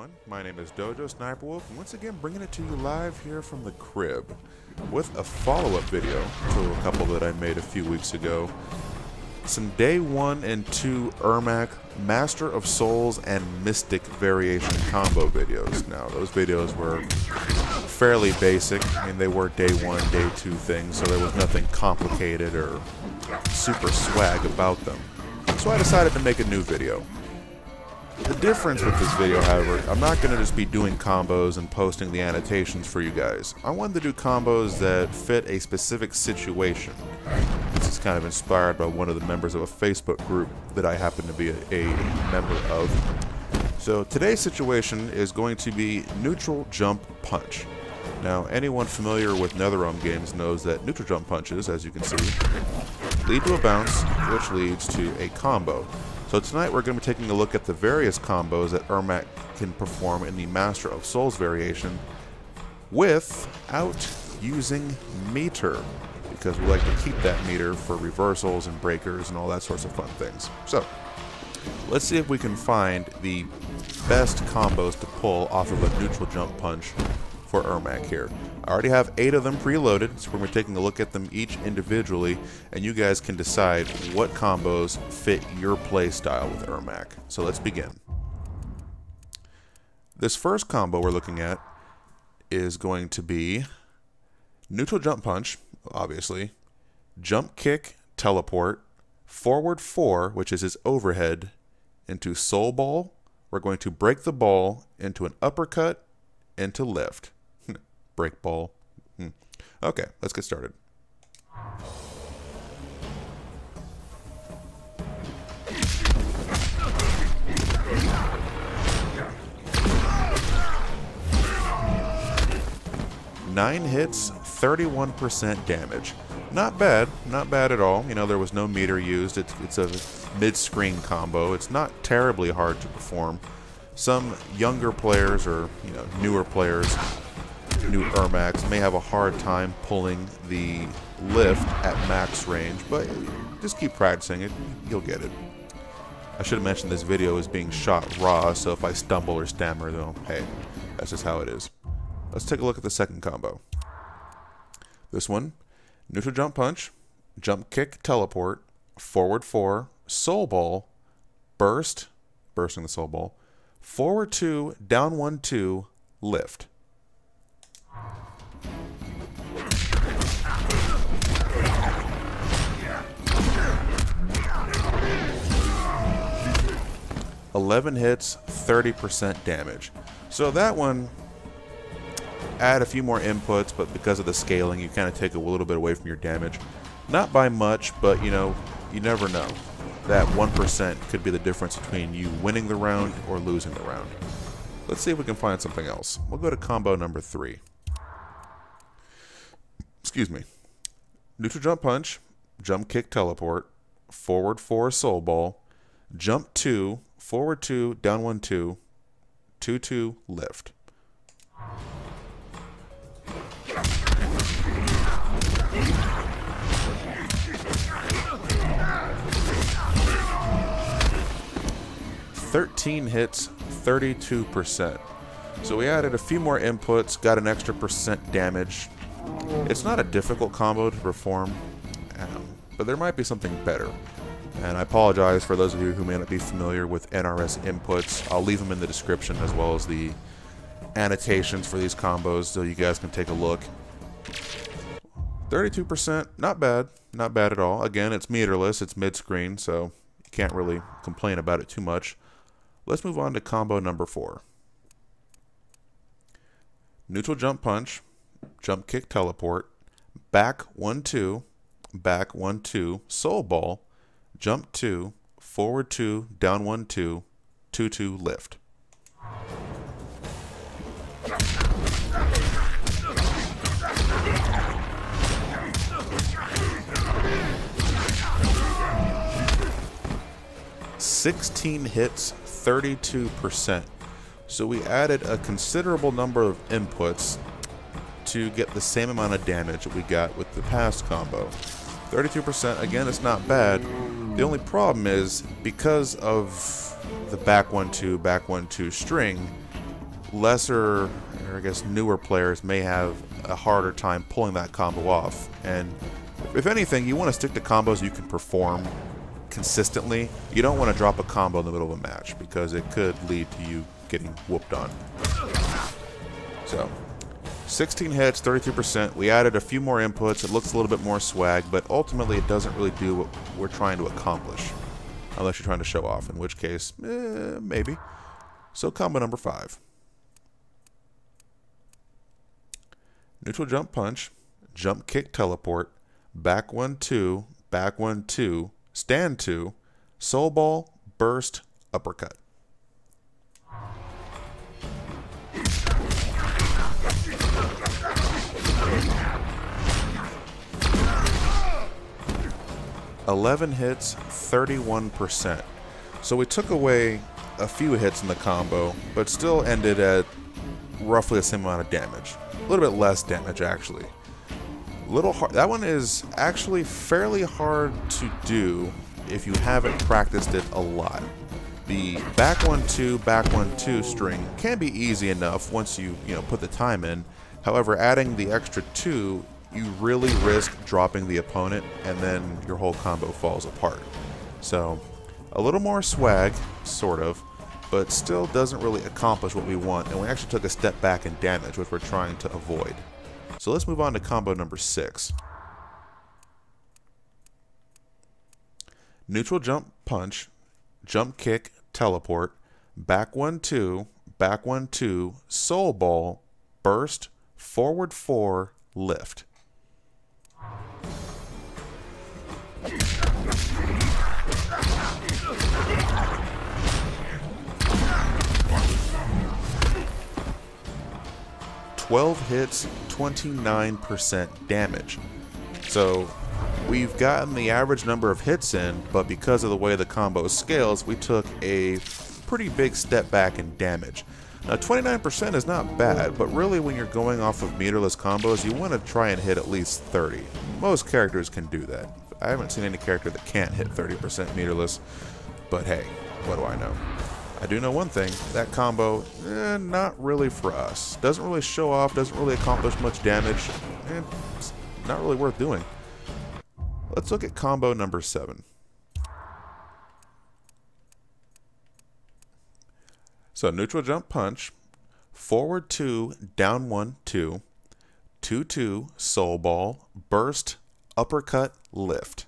everyone, my name is Dojo Sniper Wolf, and once again bringing it to you live here from the crib with a follow-up video to a couple that I made a few weeks ago. Some Day 1 and 2 Ermac Master of Souls and Mystic variation combo videos. Now, those videos were fairly basic. I mean, they were Day 1, Day 2 things, so there was nothing complicated or super swag about them. So I decided to make a new video. The difference with this video, however, I'm not going to just be doing combos and posting the annotations for you guys. I wanted to do combos that fit a specific situation. This is kind of inspired by one of the members of a Facebook group that I happen to be a member of. So today's situation is going to be neutral jump punch. Now, anyone familiar with NetherRealm games knows that neutral jump punches, as you can see, lead to a bounce, which leads to a combo. So tonight we're going to be taking a look at the various combos that Ermac can perform in the Master of Souls variation without using meter, because we like to keep that meter for reversals and breakers and all that sorts of fun things. So let's see if we can find the best combos to pull off of a neutral jump punch for Ermac here. I already have 8 of them preloaded, so we're taking a look at them each individually, and you guys can decide what combos fit your play style with Ermac. So let's begin. This first combo we're looking at is going to be neutral jump punch, obviously, jump kick, teleport, forward 4, which is his overhead, into soul ball. We're going to break the ball into an uppercut, into lift. Break ball. Okay, let's get started. Nine hits, 31% damage. Not bad at all. You know, there was no meter used. It's a mid-screen combo. It's not terribly hard to perform. Some younger players or, you know, newer players, new Ermacs, may have a hard time pulling the lift at max range, but just keep practicing it, you'll get it. I should have mentioned this video is being shot raw, so if I stumble or stammer, though, hey, that's just how it is. Let's take a look at the second combo. This one, neutral jump punch, jump kick, teleport, forward 4, soul ball, burst, bursting the soul ball, forward 2, down 1, 2, lift. $11 hits, 30% damage. So that one, add a few more inputs, but because of the scaling, you kind of take a little bit away from your damage. Not by much, but you know, you never know. That 1% could be the difference between you winning the round or losing the round. Let's see if we can find something else. We'll go to combo number 3. Excuse me. Neutral jump punch, jump kick, teleport, forward 4, soul ball, jump 2, forward 2, down 1, 2, 2, 2, lift. $13 hits, 32%. So we added a few more inputs, got an extra % damage. It's not a difficult combo to perform, but there might be something better. And I apologize for those of you who may not be familiar with NRS inputs. I'll leave them in the description as well as the annotations for these combos so you guys can take a look. 32%, not bad at all. Again, it's meterless, it's mid-screen, so you can't really complain about it too much. Let's move on to combo number 4. Neutral jump punch, jump kick, teleport, back 1, 2, back 1, 2, soul ball, jump 2, forward 2, down 1, 2, 2, 2, lift. $16 hits, 32%. So we added a considerable number of inputs to get the same amount of damage that we got with the past combo. 32%, again, it's not bad. The only problem is, because of the back 1-2 string, lesser, or I guess newer players may have a harder time pulling that combo off. And if anything, you want to stick to combos you can perform consistently. You don't want to drop a combo in the middle of a match because it could lead to you getting whooped on. So 16 hits, 32%. We added a few more inputs. It looks a little bit more swag, but ultimately it doesn't really do what we're trying to accomplish. Unless you're trying to show off, in which case, maybe. So combo number 5. Neutral jump punch, jump kick teleport, back 1-2, back 1-2, stand 2, soul ball, burst, uppercut. $11 hits, 31%. So we took away a few hits in the combo, but still ended at roughly the same amount of damage. A little bit less damage, actually. Little hard. That one is actually fairly hard to do if you haven't practiced it a lot. The back 1-2, back 1-2 string can be easy enough once you put the time in. However, adding the extra 2, you really risk dropping the opponent, and then your whole combo falls apart. So, a little more swag, sort of, but still doesn't really accomplish what we want, and we actually took a step back in damage, which we're trying to avoid. So let's move on to combo number 6. Neutral jump punch, jump kick, teleport, back 1-2, back 1-2, soul ball, burst, forward 4, lift. $12 hits, 29% damage. So we've gotten the average number of hits in, but because of the way the combo scales, we took a pretty big step back in damage. Now 29% is not bad, but really when you're going off of meterless combos, you want to try and hit at least 30. Most characters can do that. I haven't seen any character that can't hit 30% meterless, but hey, what do I know? I do know one thing, that combo, not really for us. Doesn't really show off, doesn't really accomplish much damage, and it's not really worth doing. Let's look at combo number 7. So neutral jump punch, forward 2, down 1, 2, 2-2, soul ball, burst, uppercut, lift.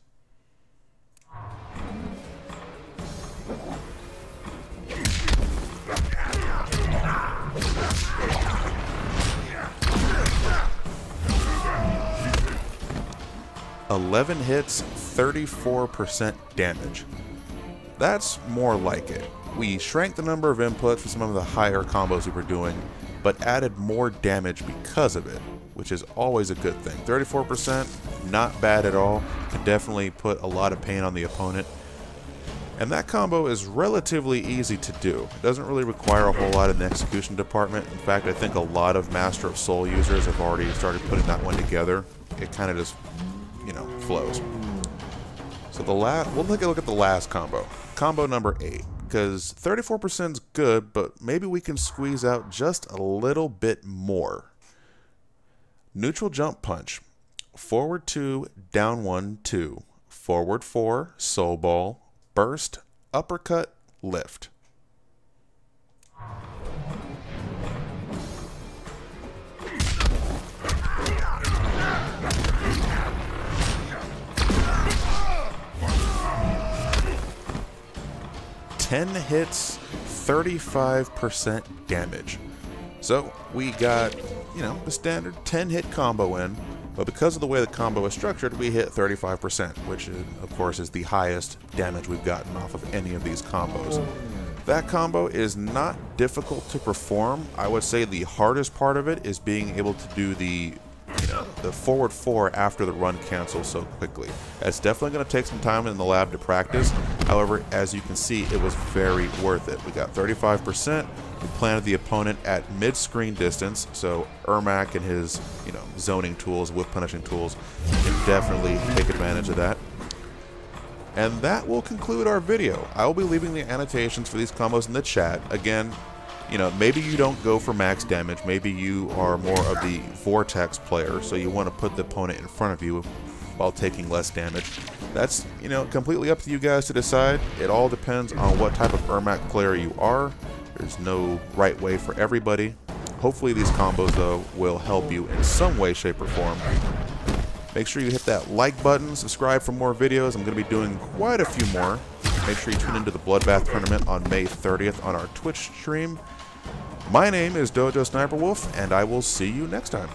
$11 hits, 34% damage. That's more like it. We shrank the number of inputs for some of the higher combos we were doing, but added more damage because of it, which is always a good thing. 34%, not bad at all. Can definitely put a lot of pain on the opponent. And that combo is relatively easy to do. It doesn't really require a whole lot in the execution department. In fact, I think a lot of Master of Soul users have already started putting that one together. It kind of just, flows. So we'll take a look at the last combo. Combo number 8. Because 34% is good, but maybe we can squeeze out just a little bit more. Neutral jump punch. Forward 2, down 1, 2. Forward 4, soul ball, burst, uppercut, lift. $10 hits, 35% damage. So we got, the standard 10-hit combo in, but because of the way the combo is structured, we hit 35%, which of course is the highest damage we've gotten off of any of these combos. That combo is not difficult to perform. I would say the hardest part of it is being able to do the forward 4 after the run cancels so quickly. It's definitely going to take some time in the lab to practice. However, as you can see, it was very worth it. We got 35%. We planted the opponent at mid-screen distance, so Ermac and his zoning tools, whip punishing tools, can definitely take advantage of that. And that will conclude our video. I will be leaving the annotations for these combos in the chat. Again, You know, maybe you don't go for max damage. Maybe you are more of the vortex player, so you want to put the opponent in front of you while taking less damage. That's, you know, completely up to you guys to decide. It all depends on what type of Ermac player you are. There's no right way for everybody. Hopefully these combos, though, will help you in some way, shape, or form. Make sure you hit that like button, subscribe for more videos. I'm going to be doing quite a few more. Make sure you tune into the Bloodbath tournament on May 30th on our Twitch stream. My name is Dojo Sniper Wolf, and I will see you next time.